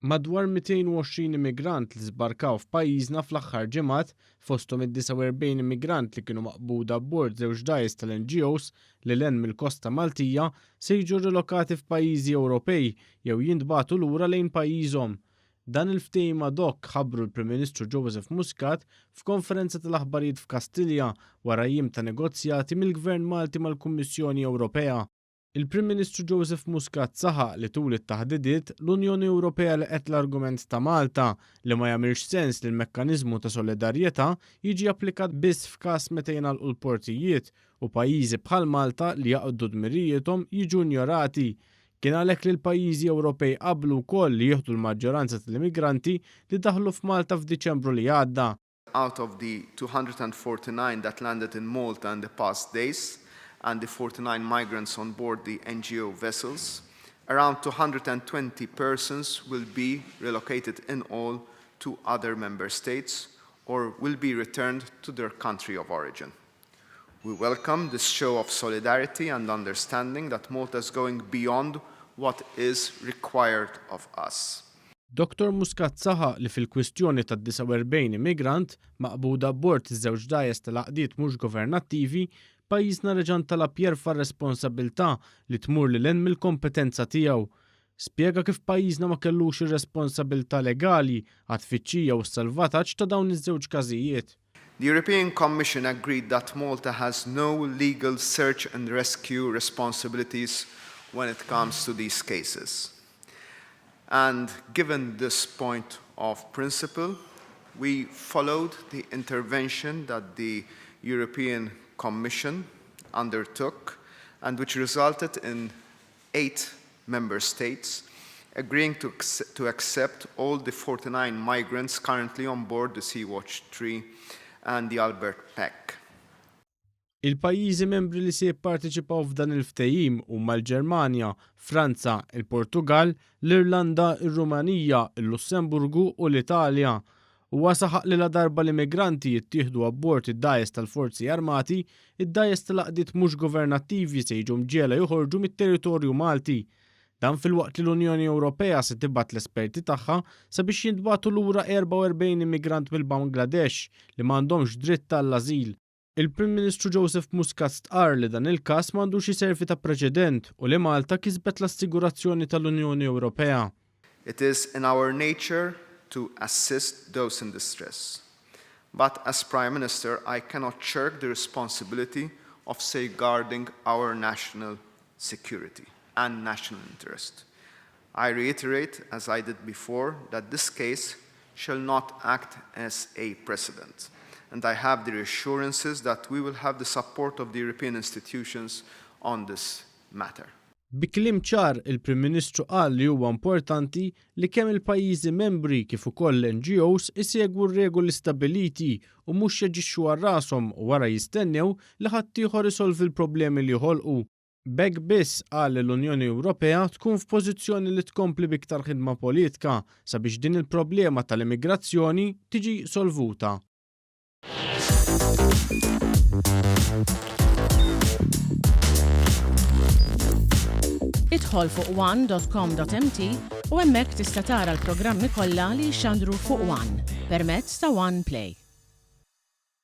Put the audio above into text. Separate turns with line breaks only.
Madwar 220 immigrant li żbarkaw f'pajjiżna fl-aħħar ġimgħat fosthom id-49 immigrant li kienu maqbuda b'bord żewġ dgħajjes tal-NGOs li lin mill-Kosta Maltija se jiġu rilokati f'pajjiżi Ewropej jew jintbagħtu lura lejn pajjiżhom. Dan il-ftehim ad hoc ħabbru l-Prim Ministru Joseph Muscat f'konferenza tal-aħbarijiet f'Kastilja wara jiem ta' negozjati mill-Gvern Malti mal-Kummissjoni Ewropea. Il-Prim Ministru Joseph Muscat saħaq li tul it-taħdidiet l-Unjoni Ewropea laqgħet l-argument ta' Malta li ma jagħmilx sens li l-mekkaniżmu ta' solidarjetà jiġi applikat biss f'każ meta jingħalqu l-portijiet u pajjiżi bħal Malta li jaqgħu dmirijietom jiġu injorati. Kien għalhekk li l-pajjiżi Ewropej qablu wkoll li jieħdu l-maġġoranza tal-immigranti li daħlu f'Malta f'Diċembru li għadda.
Out of the 249 that landed in Malta in the past days, and the 49 migrants on board the NGO vessels, around 220 persons will be relocated in all to other member states or will be returned to their country of origin. We welcome this show of solidarity and understanding that Malta is going beyond what is required of us.
Dr. Muscat saħaq li fil-kwistjoni tad-49 immigrant maqbuda b'bord iż-żewġ dgħajjes tal-għaqdiet mhux governattivi pajjiżna reġan talab jerfa' r-responsabbiltà li tmur lil hinn mill-kompetenza tiegħu. Spjega kif pajjiżna ma kellux ir-responsabbiltà legali għat-tfittxija u s-salvataġġ ta' dawn iż-żewġ każijiet.
The European Commission agreed that Malta has no legal search and rescue responsibilities when it comes to these cases. And given this point of principle, we followed the intervention that the European Commission undertook and which resulted in 8 member states agreeing to accept all the 49 migrants currently on board the Sea-Watch 3 and the Albert Peck.
Il-pajjiżi membri li se jipparteċipaw f'dan il-ftehim huma l-Ġermanja, Franza, il-Portugal, l-Irlanda, ir-Rumanija, il-Lussemburgu u l-Italja. Huwa saħaq li la darba l-immigranti jittieħdu abbord id-dgħajjes tal-Forzi Armati, id-dgħajjes tal-għaqdiet mhux governattivi se jiġu mġiela joħorġu mit-territorju Malti. Dan fil-waqt li l-Unjoni Ewropea se tibgħat l-esperti tagħha sabiex jintbagħtu lura 44 immigrant mill-Bangladesh li m'għandhomx dritt tal-ażil. Il-Prim Ministru Joseph Muscat stqarr li dan il-każ m'għandux iservi ta' preċedent u li Malta kisbet l-assigurazzjoni tal-Unjoni Ewropea.
It is in our nature to assist those in distress. But as Prime Minister, I cannot shirk the responsibility of safeguarding our national security and national interest. I reiterate, as I did before, that this case shall not act as a precedent. And I have the reassurances that we will have the support of the European institutions on this matter.
Bi kliem ċar il-Prim Ministru qal li huwa importanti li kemm il-pajjiżi membri kif ukoll l-NGOs isegwu r-regoli stabiliti u mhux jaġixxu għal rashom u wara jistennew li ħadd ieħor isolvi l-problemi li jħolqu. B'hekk biss qal l-Unjoni Ewropea tkun f'pożizzjoni li tkompli biktar ħidma politika sabiex din il-problema tal-immigrazzjoni tiġi solvuta.
Idħol fuq one.com.mt u hemmhekk tista' tara l-programmi kollha li jxandru fuq One permezz ta' One Play.